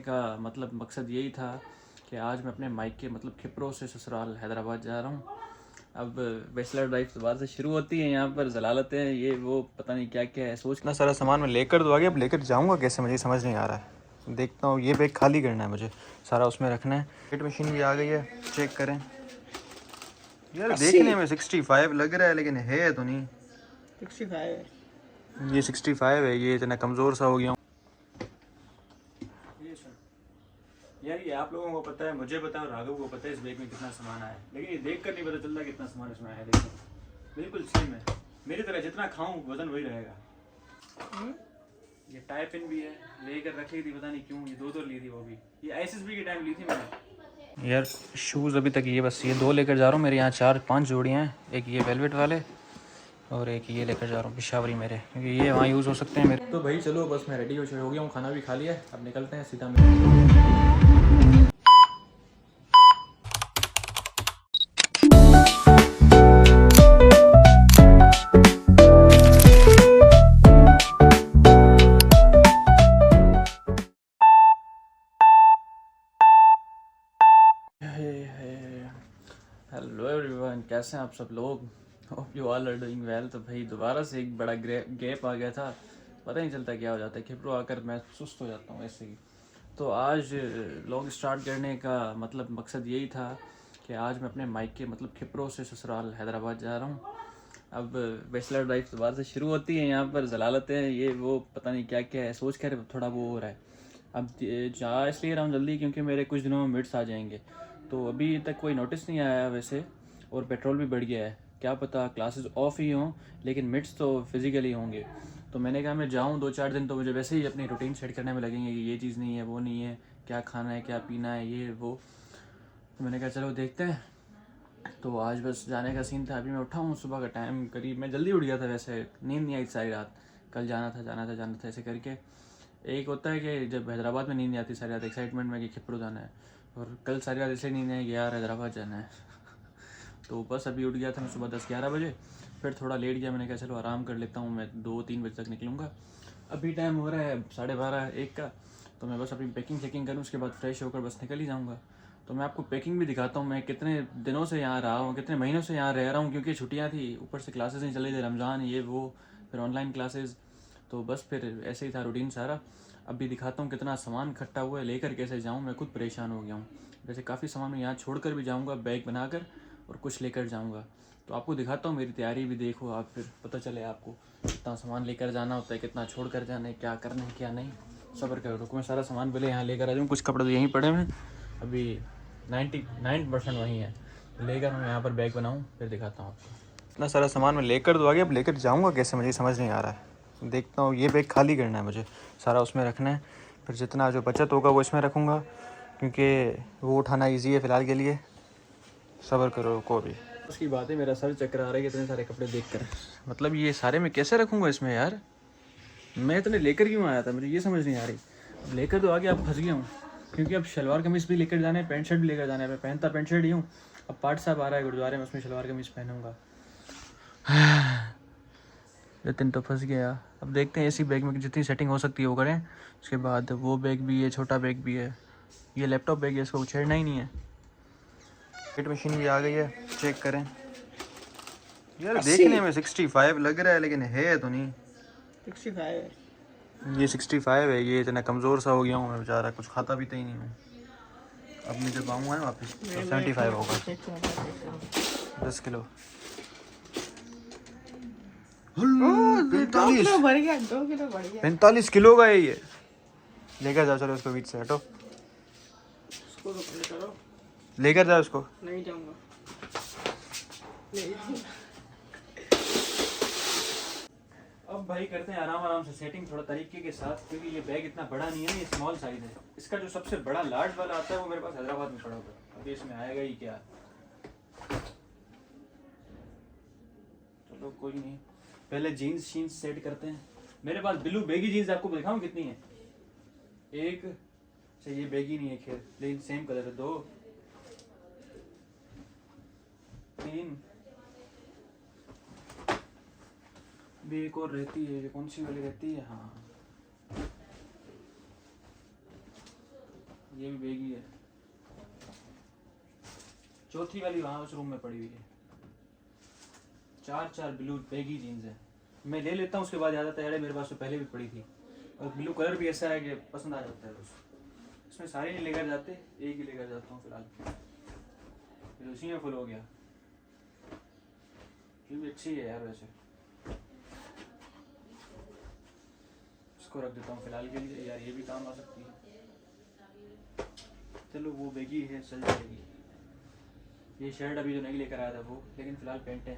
का मतलब मकसद यही था कि आज मैं अपने मायके मतलब खिपरों से ससुराल हैदराबाद जा रहा हूँ। अब बैचलर लाइफ दोबारा से शुरू होती है, यहाँ पर जलालतें हैं, ये वो पता नहीं क्या क्या है। सोच इतना सारा सामान मैं लेकर तो आ गया, अब लेकर जाऊंगा कैसे मुझे समझ नहीं आ रहा है। देखता हूँ, ये बैग खाली करना है मुझे, सारा उसमें रखना है। वेट मशीन भी आ गई है, चेक करें। यार देखने में 65 लग रहा है लेकिन है तो नहीं। 65 है। ये 65 है, ये इतना कमज़ोर सा हो गया हूँ। यार ये आप लोगों को पता है, मुझे पता है और राघव को पता है इस बैग में कितना सामान आया है, लेकिन ये देख कर नहीं पता चलता कितना सामान इसमें आया है। देखो बिल्कुल सेम है, मेरी तरह जितना खाऊं वजन वही रहेगा। ये टाई पिन भी है, लेकर रखी थी पता नहीं क्यों, ये दो ली थी, वो भी ये एसएसबी के टाइम ली थी मैंने। यार शूज़ अभी तक ये बस ये 2 लेकर जा रहा हूँ। मेरे यहाँ 4-5 जोड़ियाँ हैं, एक ये वेलवेट वाले और एक ये लेकर जा रहा हूँ पिशावरी मेरे, क्योंकि ये वहाँ यूज़ हो सकते हैं मेरे। तो भाई चलो, बस मैं रेडी हो गया हूँ, खाना भी खा लिया है, अब निकलते हैं सीधा मेरे। हेलो एवरीवन, कैसे हैं आप सब लोग? Hope you all are doing well. तो भाई दोबारा से एक बड़ा गैप आ गया था, पता नहीं चलता क्या हो जाता है, खिपरो आकर मैं सुस्त हो जाता हूँ ऐसे ही। तो आज व्लॉग स्टार्ट करने का मतलब मकसद यही था कि आज मैं अपने मायके मतलब खिपरो से ससुराल हैदराबाद जा रहा हूँ। अब बैचलर लाइफ दोबारा से शुरू होती है, यहाँ पर जलालतें हैं, ये वो पता नहीं क्या क्या है। सोच कर थोड़ा वो हो रहा है। अब जा इसलिए रहा हूँ जल्दी क्योंकि मेरे कुछ दिनों में मिड्स आ जाएंगे। तो अभी तक कोई नोटिस नहीं आया वैसे, और पेट्रोल भी बढ़ गया है। क्या पता क्लासेस ऑफ ही हों, लेकिन मिड्स तो फिज़िकली होंगे। तो मैंने कहा मैं जाऊँ 2-4 दिन, तो मुझे वैसे ही अपनी रूटीन सेट करने में लगेंगे कि ये चीज़ नहीं है, वो नहीं है, क्या खाना है, क्या पीना है, ये वो। तो मैंने कहा चलो देखते हैं। तो आज बस जाने का सीन था। अभी मैं उठा हूँ, सुबह का टाइम करीब, मैं जल्दी उठ गया था वैसे, नींद नहीं आई सारी रात। कल जाना था ऐसे करके। एक होता है कि जब हैदराबाद में नींद नहीं आती सारी रात एक्साइटमेंट में कि खिपरू जाना है, और कल सारी रात इसलिए नींद नहीं आई कि यार हैदराबाद जाना है। तो बस अभी उठ गया था मैं सुबह 10-11 बजे, फिर थोड़ा लेट गया। मैंने कहा चलो आराम कर लेता हूँ, मैं 2-3 बजे तक निकलूँगा। अभी टाइम हो रहा है 12:30-1 का। तो मैं बस अपनी पैकिंग चेकिंग करूँ, उसके बाद फ्रेश होकर बस निकल ही जाऊँगा। तो मैं आपको पैकिंग भी दिखाता हूँ, मैं कितने दिनों से यहाँ रहा हूँ, कितने महीनों से यहाँ रह रहा हूँ, क्योंकि छुट्टियाँ थी, ऊपर से क्लासेस नहीं चले थे, रमज़ान ये वो, फिर ऑनलाइन क्लासेस। तो बस फिर ऐसे ही था रूटीन सारा। अभी दिखाता हूँ कितना सामान इकट्ठा हुआ है, लेकर कैसे जाऊँ, मैं खुद परेशान हो गया हूँ। वैसे काफ़ी सामान मैं यहाँ छोड़ कर भी जाऊँगा बैग बनाकर, और कुछ लेकर जाऊँगा। तो आपको दिखाता हूँ, मेरी तैयारी भी देखो आप, फिर पता चले आपको कितना सामान लेकर जाना होता है, कितना छोड़ कर जाना है, क्या करना है क्या नहीं। सब्र करो, रुको मैं सारा सामान पहले यहाँ लेकर आ जाऊँ। कुछ कपड़े तो यहीं पड़े हैं, अभी 99% वहीं है, लेकर मैं यहाँ पर बैग बनाऊँ, फिर दिखाता हूँ आपको। इतना सारा सामान मैं लेकर तो आ गया, अब लेकर जाऊंगा कैसे मुझे समझ नहीं आ रहा है। देखता हूँ, ये बैग खाली करना है मुझे, सारा उसमें रखना है। फिर जितना जो बचत होगा वो इसमें रखूँगा, क्योंकि वो उठाना ईजी है फ़िलहाल के लिए। सब्र करो को भी। उसकी बात है, मेरा सर चक्कर आ रहा है इतने सारे कपड़े देखकर। मतलब ये सारे मैं कैसे रखूँगा इसमें यार? मैं इतने लेकर क्यों आया था, मुझे ये समझ नहीं आ रही। अब लेकर तो आगे अब फंस गया हूँ, क्योंकि अब शलवार कमीज़ भी लेकर जाना है, पैंट शर्ट भी लेकर जाना है। मैं पहनता पैंट शर्ट ही हूँ। अब पाठ साहब आ रहा है गुरुद्वारे में, उसमें शलवार कमीज़ पहनूंगा। नितिन तो फंस गया। अब देखते हैं इसी बैग में जितनी सेटिंग हो सकती है वो करें। उसके बाद वो बैग भी है, छोटा बैग भी है, ये लैपटॉप बैग है, इसको छेड़ना ही नहीं है। वेट मशीन भी आ गई है, चेक करें। यार देखने में 65 लग रहा है लेकिन है तो नहीं। 65 है। ये 65 है, ये इतना कमज़ोर सा हो गया हूँ मैं बेचारा, कुछ खाता पीता ही नहीं हूँ। अब मैं जब आऊँगा ना वापस तो 75 होगा। 10 किलो 2 किलो बढ़ गया, 2 किलो बढ़ गया। 45 किलो का है ये। लेकर जाओ, चलो उसको बीच से हटो, उसको तो पहले करो। लेकर जाओ उसको। नहीं जाऊंगा, नहीं। अब भाई करते हैं आराम से सेटिंग थोड़ा तरीके के साथ, क्योंकि ये बैग इतना बड़ा नहीं है ना, ये स्मॉल साइज़ है। इसका जो सबसे बड़ा लार्ज वाला आता है वो मेरे पास हैदराबाद में पड़ा हुआ है, अभी इसमें आएगा ही क्या। चलो कोई नहीं, पहले जीन्स शीन्स सेट करते हैं। मेरे पास ब्लू बैगी जीन्स आपको दिखाऊं कितनी है। एक अच्छा ये बैगी नहीं है खैर, लेकिन सेम कलर है। 2 3 भी एक और रहती है, ये कौन सी वाली रहती है, हाँ ये भी बेगी है, चौथी वाली वहाँ उस रूम में पड़ी हुई है। 4 ब्लू बेगी जीन्स है, मैं ले लेता हूँ उसके बाद याद आता है मेरे पास तो पहले भी पड़ी थी। और ब्लू कलर भी ऐसा है कि पसंद आ जाता है बस। इसमें सारे नहीं लेकर जाते, एक ही लेकर जाता हूँ फिलहाल, फिर उसी में फुल हो गया। ये भी अच्छी है यार वैसे, इसको रख देता हूँ फिलहाल के लिए यार, ये भी काम आ सकती है। चलो वो बेगी है, चल जाएगी। ये शर्ट अभी जो नहीं लेकर आया था वो, लेकिन फिलहाल पेंट है।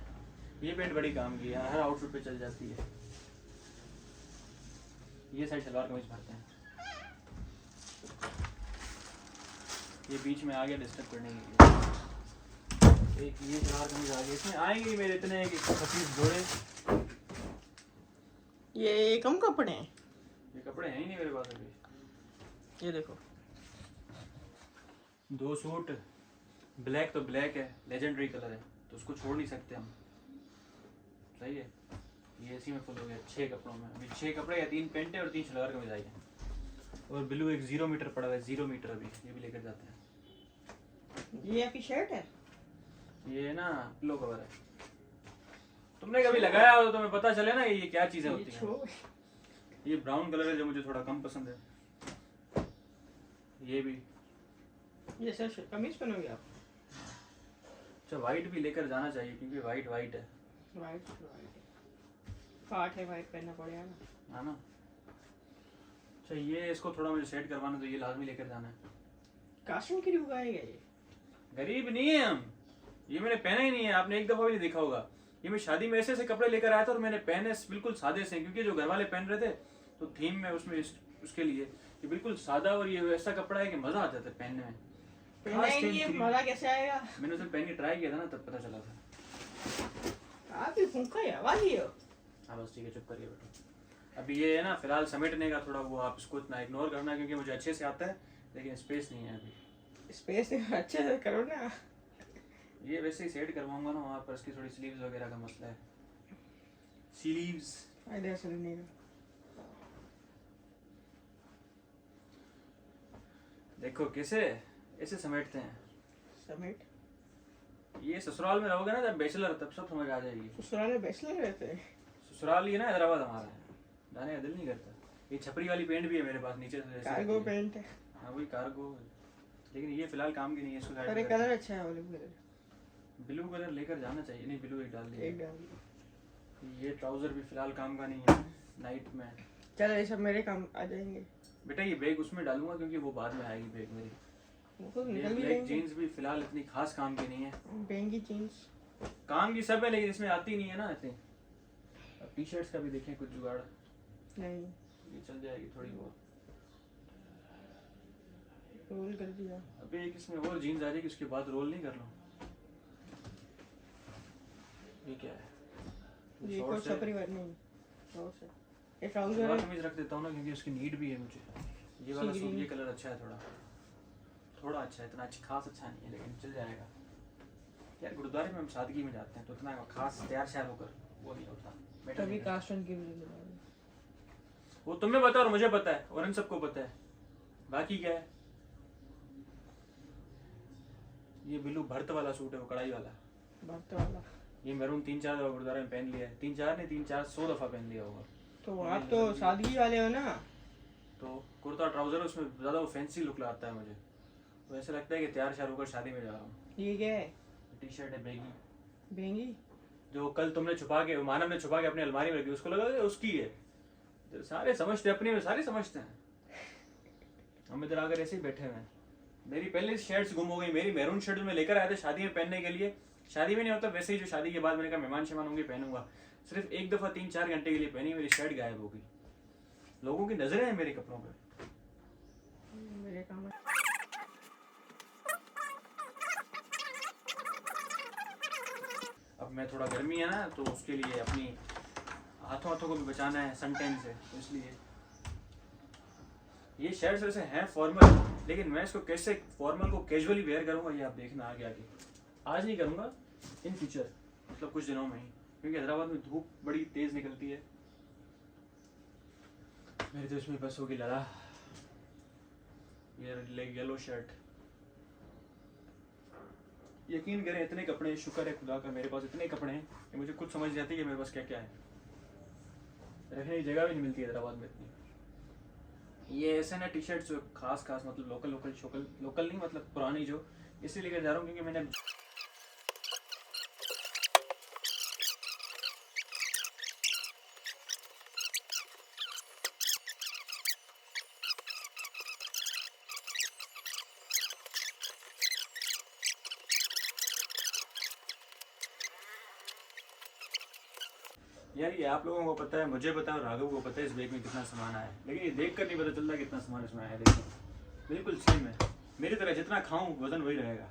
ये पेंट बड़ी काम की है, हर आउटफिट पे चल जाती है। ये साइड सलवार कमीज भरते हैं, ये बीच में आ गया डिस्टर्ब करने के लिए। एक ये सलवार कमीज आ गई, इसमें आएंगे मेरे इतने 25 जोड़े। ये कम कपड़े हैं। ये कपड़े हैं ही नहीं मेरे पास अभी। ये देखो 2 सूट, ब्लैक तो ब्लैक है, लेजेंडरी कलर है तो उसको छोड़ नहीं सकते हम, सही है। ये इसी में फुल हो गया 6 कपड़ों में। अभी 6 कपड़े या 3 पेंट है और 3 सलवार कमीज आई है। और ब्लू एक 0 मीटर पड़ा हुआ है, 0 मीटर अभी, ये भी लेकर जाते हैं। ये आपकी शर्ट है। ये ना पिलो कवर है, तुमने कभी लगाया हो तो तुम्हें पता चले ना ये क्या चीजें होती हैं। ये ब्राउन कलर है जो मुझे थोड़ा कम पसंद है। ये भी ये सर कमीज पहनोगे आप। अच्छा वाइट भी लेकर जाना चाहिए क्योंकि वाइट है, वाइट पार्ट है, वाइट पहनना पड़ेगा ना, है ना। अच्छा ये इसको थोड़ा मुझे सेट करवाना तो ये लाजमी लेकर जाना है। कास्टिंग के लिए उगाएगा ये। गरीब नहीं है हम, ये मैंने पहना ही नहीं है, आपने एक दफा भी नहीं देखा होगा। ये मैं शादी में ऐसे कपड़े लेकर आया था और मैंने पहने बिल्कुल सादे से, क्योंकि जो घर वाले पहन रहे थे तो थीम में उसमें उसके लिए ये बिल्कुल सादा, और ये वैसा कपड़ा है कि मजा आ जाता है पहनने में। पहना ही नहीं है, मजा कैसे आएगा। मैंने उसे पहन के ट्राई किया था ना, तब पता चला था। आप ही फूंका है, आवाज ही हो। हाँ बस ठीक है, चुप करिए बेटा। अभी ये है ना फिलहाल समेटने का थोड़ा वो, आप इसको इतना इग्नोर करना क्योंकि मुझे अच्छे से आता है, लेकिन स्पेस नहीं है अभी। स्पेस अच्छे से करो ना। ये वैसे ही सेट करवाऊंगा ना वहाँ पर, इसकी थोड़ी स्लीव्स वगैरह का मसला है। स्लीव्स आइडिया से नहीं का। देखो कैसे ऐसे समेटते हैं। समेट। ये ससुराल में रहोगे ना जब बैचलर, तब सब समझ आ जाएगी। ससुराल में बैचलर रहते हैं। ससुराल ये ना हैदराबाद हमारा है, जाने का दिल नहीं करता। ये छपरी वाली पेंट भी है मेरे पास नीचे से, कार्गो पेंट है। हाँ वही कार्गो, लेकिन ये फिलहाल काम की नहीं है। इसको साइड अरे में कलर अच्छा है, ऑलिव कलर। ब्लू कलर लेकर जाना चाहिए। नहीं ब्लू एक डाल दिया। एक डाल दिया। ये ट्राउजर भी फिलहाल काम का नहीं है नाइट में। चलो ये सब मेरे काम आ जाएंगे। बेटा ये बैग उसमें डालूंगा क्योंकि वो बाद में आएगी बैग मेरी। वो तो ये निकल भी ब्लैक जाएंगे। जीन्स भी फिलहाल इतनी खास काम की नहीं है। बेंगी जीन्स काम की सब है लेकिन इसमें आती नहीं है ना इतनी। अब टी शर्ट्स का भी देखें कुछ जुगाड़, नहीं, ये चल जाएगी थोड़ी बहुत। रोल कर दिया। अभी एक इसमें और जीन्स आ जाएगी, उसके बाद रोल नहीं कर लो। ये क्या है? ये कोई शॉर्ट्स है। छपरी वाली नहीं, शॉर्ट्स है। ये ट्राउजर सलवार है। कमीज रख देता हूँ ना क्योंकि उसकी नीड भी है मुझे। ये वाला सूट, ये कलर अच्छा है, थोड़ा अच्छा है, इतना अच्छा खास अच्छा नहीं है लेकिन चल जाएगा। यार गुरुद्वारे में हम सादगी में जाते हैं तो इतना खास तैयार श्यार होकर वो नहीं होता। बेटर तभी नहीं करता। कास्टन की वीडियो बना रही। वो तुम्हें पता और मुझे पता है और इन सबको पता है, बाकी क्या है। ये ब्लू भर्त वाला सूट है, वो कढ़ाई वाला। भक्त वाला। ये मैरून 3-4 दफा गुरुद्वारे में पहन लिया है। 3-4 नहीं 300-400 दफा पहन लिया होगा। तो आप तो सादगी वाले हो ना। तो कुर्ता ट्राउजर उसमें ज्यादा वो फैंसी लुक लाता है मुझे, तो ऐसा लगता है कि तैयार श्यार होकर शादी में जा रहा हूँ। ये क्या है? टी शर्ट है बेगी, बेंगी। जो कल तुमने छुपा के, मानव ने छुपा के अपनी अलमारी में रखी, उसको लगा कि उसकी है। तो सारे समझते हैं, अपने में सारे समझते हैं। हम इधर आकर ऐसे ही बैठे हुए हैं। मेरी पहले शर्ट्स गुम हो गई। मेरी मैरून शर्ट में लेकर आए थे शादी में पहनने के लिए, शादी में नहीं होता वैसे ही जो शादी के बाद मैंने कहा मेहमान शेमान होंगे पहनूंगा, सिर्फ एक दफा 3-4 घंटे के लिए पहनी, मेरी शर्ट गायब हो गई। लोगों की नजरें हैं मेरे कपड़ों पे। मेरे काम है। अब मैं थोड़ा गर्मी है ना तो उसके लिए अपनी हाथों को भी बचाना है सन टैन से, तो इसलिए ये शर्ट्स वैसे हैं फॉर्मल, लेकिन मैं इसको कैसे फॉर्मल को कैजुअली वेयर करूंगा ये आप देखना आगे आगे। आज नहीं करूंगा, इन फ्यूचर, मतलब कुछ दिनों में ही, क्योंकि हैदराबाद में धूप बड़ी तेज निकलती है। मेरी तो इसमें बस होगी लड़ा। ये येलो शर्ट। यकीन करें इतने कपड़े, शुक्र है खुदा का मेरे पास इतने कपड़े हैं कि मुझे खुद समझ जाती है कि मेरे पास क्या क्या है। रखने की जगह भी नहीं मिलती हैदराबाद में इतनी। ये ऐसे ना टी शर्ट जो खास मतलब लोकल नहीं, मतलब पुरानी, जो इसलिए लेकर जा रहा हूँ क्योंकि मैंने यार ये आप लोगों को पता है, मुझे पता है और राघव को पता है इस बैग में कितना सामान आया है, लेकिन ये देख कर नहीं पता चलता कितना सामान इसमें आया है। देखो बिल्कुल सेम है मेरी तरह, जितना खाऊं वजन वही रहेगा।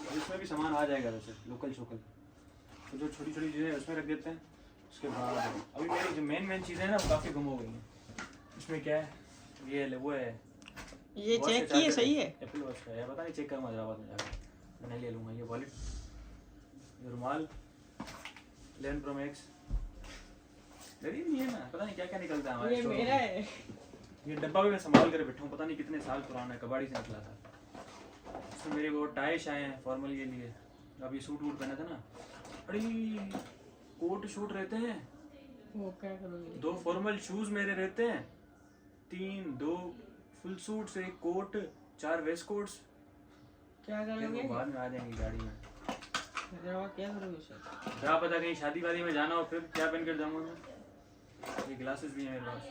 और इसमें भी सामान आ जाएगा वैसे लोकल शोकल, तो जो छोटी छोटी चीज़ें उसमें रख देते हैं। उसके बाद अभी मेरी जो मेन चीज़ें हैं ना वो काफ़ी गुम हो गई हैं। इसमें क्या है, ये वो है, ये चेक किए सही है। एप्पल वॉच का है, पता नहीं, चेक करूँगा हैदराबाद में जाकर, मैं ले लूँगा। ये वॉलेट, ये रुमाल, 11 Pro Max, गरीब नहीं है ना, पता नहीं क्या क्या निकलता है हमारे ये स्टोर मेरा में। है। ये डब्बा भी मैं संभाल कर बैठा हूँ, पता नहीं कितने साल पुराना है, कबाड़ी से निकला था। इसमें मेरे वो टाइश आए हैं फॉर्मल के लिए, अभी सूट वूट पहना था ना। अरे कोट शूट रहते हैं, वो क्या करोगे? 2 फॉर्मल शूज मेरे रहते हैं, 2 full suits, 1 coat, 4 waistcoats. क्या करोगे? बाद में आ जाएंगी गाड़ी में। क्या करोगे सर? क्या पता कहीं शादी वादी में जाना हो, फिर क्या पहन कर जाऊंगा मैं। ये ग्लासेस भी हैं मेरे पास।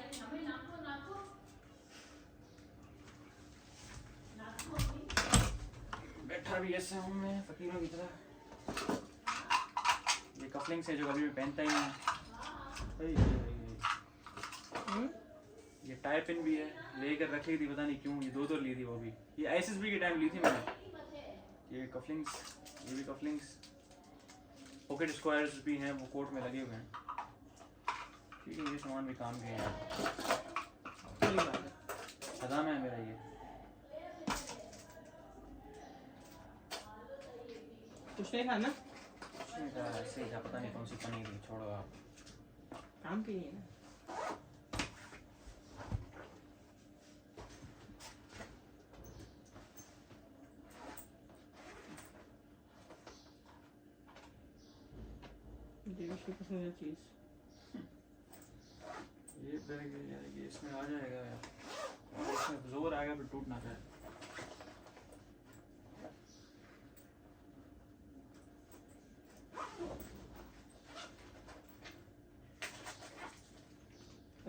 बैठा भी ऐसे हूँ मैं फकीरों की तरह। ये कफलिंग्स है जो कभी भी पहनता ही नहीं है। ये टाई पिन भी है, लेकर रखी थी पता नहीं क्यों, ये 2 ली थी वो भी, ये SSB के टाइम ली थी मैंने। ये कफलिंग्स, ये भी कफलिंग्स, पॉकेट स्क्वायर्स भी हैं, वो कोट में लगे हुए हैं। ठीक है, ये सामान भी काम के हैं, खजाना है मेरा ये। कुछ नहीं खाना? कुछ नहीं था, ऐसे ही था, पता नहीं कौन सी पनीर थी, छोड़ो आप। काम के लिए ना। देवी पसंदीदा चीज ये बैग यार, ये इसमें आ जाएगा यार, और इसमें जोर आएगा फिर टूट ना जाए।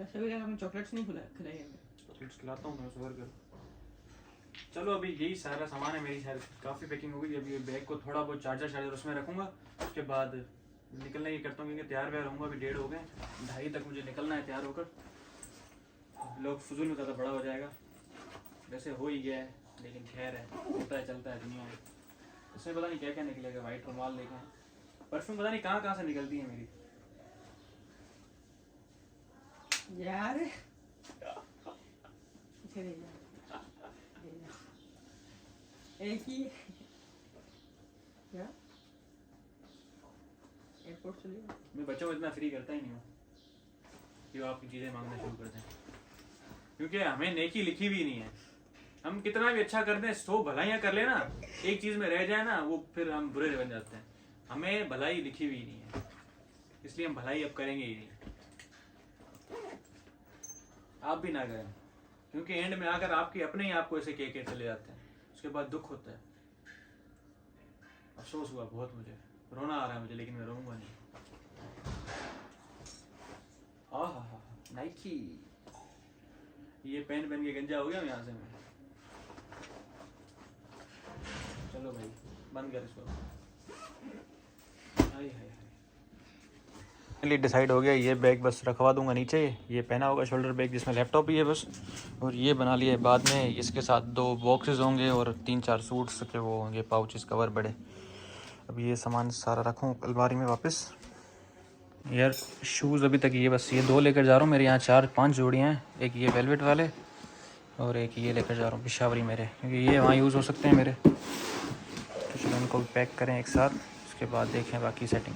ऐसे भी हमें चॉकलेट्स नहीं खिलाएंगे। चॉकलेट्स खिलाता हूँ मैं, जोर कर। चलो अभी यही सारा सामान है मेरी, शायद काफ़ी पैकिंग हो गई। अभी ये बैग को थोड़ा बहुत चार्जर उसमें रखूँगा, उसके बाद निकलने की करता हूँ क्योंकि तैयार व्यार होऊंगा। अभी 1:30 हो गए, 2:30 तक मुझे निकलना है तैयार होकर। लोग फजूल में ज़्यादा बड़ा हो जाएगा, वैसे हो ही गया है, लेकिन खैर है, होता है, चलता है दुनिया में। इसमें पता नहीं क्या क्या निकलेगा। वाइट रुमाल लेके, परफ्यूम पता नहीं कहाँ कहाँ से निकलती है मेरी यार। एक ही क्या एयरपोर्ट चलिए। मैं बच्चों को इतना फ्री करता ही नहीं हूँ कि वो आपकी चीज़ें मांगना शुरू कर दें, क्योंकि हमें नेकी लिखी भी नहीं है। हम कितना भी अच्छा कर दें, 100 भलाइयाँ कर लेना, एक चीज़ में रह जाए ना, वो फिर हम बुरे बन जाते हैं। हमें भलाई लिखी हुई नहीं है, इसलिए हम भलाई अब करेंगे ही नहीं। आप भी ना करें, क्योंकि एंड में आकर आपके अपने ही आपको ऐसे कह चले जाते हैं, उसके बाद दुख होता है। अफसोस हुआ बहुत, मुझे रोना आ रहा है मुझे, लेकिन मैं रोऊंगा नहीं। आहा नाइकी, ये पेन पहन के गंजा हो गया यहाँ से मैं। चलो भाई बंद कर इसको। हाय हाय फाइनली डिसाइड हो गया, ये बैग बस रखवा दूंगा नीचे। ये पहना होगा शोल्डर बैग जिसमें लैपटॉप भी है बस, और ये बना लिए बाद में। इसके साथ 2 बॉक्सेस होंगे और 3-4 सूट्स के वो होंगे, पाउचेस, कवर बड़े। अब ये सामान सारा रखूँ अलमारी में वापस। यार शूज़ अभी तक ये बस ये 2 लेकर जा रहा हूँ। मेरे यहाँ 4-5 जोड़ियाँ हैं, एक ये वेलवेट वाले और एक ये लेकर जा रहा हूँ पिशावरी मेरे, क्योंकि ये वहाँ यूज़ हो सकते हैं मेरे। तो चलो इनको पैक करें एक साथ, उसके बाद देखें बाकी सेटिंग।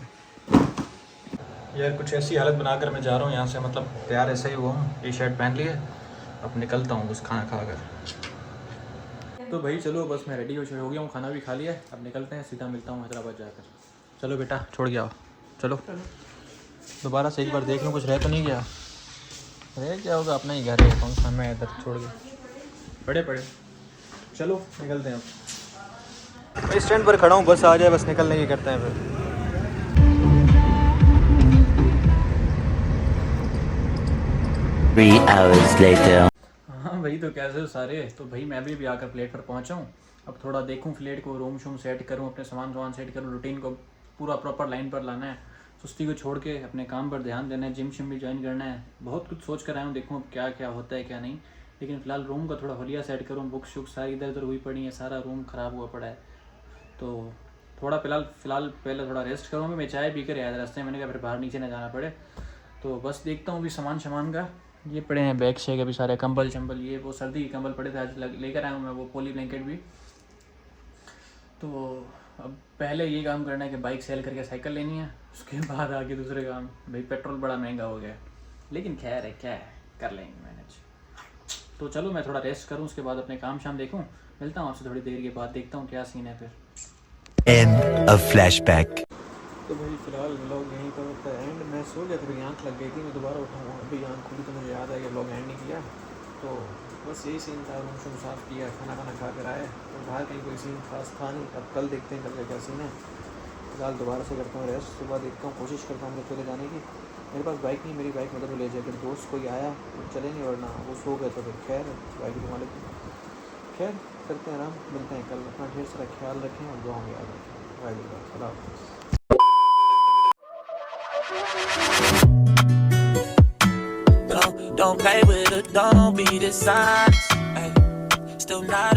यार कुछ ऐसी हालत बनाकर मैं जा रहा हूँ यहाँ से, मतलब तैयार ऐसे ही हुआ हूँ, टी शर्ट पहन लिए अब निकलता हूँ बस खाना खाकर। तो भाई चलो बस मैं रेडी हो गया हूँ, खाना भी खा लिया है, अब निकलते हैं, सीधा मिलता हूँ हैदराबाद जाकर। चलो बेटा छोड़ गया, चलो दोबारा से एक बार देख लूँ कुछ रह तो नहीं गया। रह क्या होगा, अपना ही घर है, कौन सा मैं इधर छोड़ के पड़े। चलो निकलते हैं अब। मैं स्टैंड पर खड़ा हूँ, बस आ जाए बस निकलने की करते हैं फिर। 3 hours later. हाँ भाई, तो कैसे हो सारे। तो भाई मैं भी आकर फ्लैट पर पहुंचा हूँ। अब थोड़ा देखूँ फ्लैट को, रूम शूम सेट करूँ, अपने सामान सेट करूँ, रूटीन को पूरा प्रॉपर लाइन पर लाना है, सुस्ती को छोड़ के अपने काम पर ध्यान देना है, जिम शिम भी ज्वाइन करना है। बहुत कुछ सोच कर आया हूँ, देखूँ अब क्या क्या होता है क्या नहीं। लेकिन फ़िलहाल रूम का थोड़ा होलिया सेट करूँ, बुक शुक सारी इधर उधर हुई पड़ी है, सारा रूम ख़राब हुआ पड़ा है। तो थोड़ा फ़िलहाल पहले थोड़ा रेस्ट करूँगा। मैं चाय पी कर आया रास्ते में, मैंने कहा फिर बाहर नीचे ना जाना पड़े। तो बस देखता हूँ अभी सामान का, ये पड़े हैं बैग शेग अभी सारे, कंबल चंबल, ये वो सर्दी के कंबल पड़े थे, आज लेकर आया हूँ मैं, वो पोली ब्लैंकेट भी। तो अब पहले ये काम करना है कि बाइक सेल करके साइकिल लेनी है, उसके बाद आगे दूसरे काम। भाई पेट्रोल बड़ा महंगा हो गया, लेकिन खैर है, क्या है, कर लेंगे मैनेज। तो चलो मैं थोड़ा रेस्ट करूँ, उसके बाद अपने काम शाम देखूँ। मिलता हूँ आपसे थोड़ी देर के बाद, देखता हूँ क्या सीन है फिर। End of flashback. तो भाई फ़िलहाल व्लॉग यहीं पर होता है एंड। मैं सो गया था, मेरी आँख लग गई थी, मैं दोबारा उठा हूँ, अभी आँख खुली तो मुझे याद आया कि व्लॉग एंड नहीं किया। तो बस यही सीन था, रूम शूम साफ़ किया, खाना खा कर आए, तो बाहर कहीं कोई सीन खास था नहीं। अब कल देखते हैं कल का क्या सीन है। फिलहाल दोबारा से करता हूँ रेस्ट, सुबह देखता हूँ, कोशिश करता हूँ चले जाने की। मेरे पास बाइक नहीं, मेरी बाइक मतलब ले जाए, दोस्त कोई आया तो चलेंगे, वरना वो सो गए तो फिर खैर बाइक के मालिक। खैर करते हैं आराम, मिलते हैं कल। अपना ढेर सारा ख्याल रखें और दुआ में याद रखें। Waheguru. Don't play with her, don't be dishonest. Ay, still not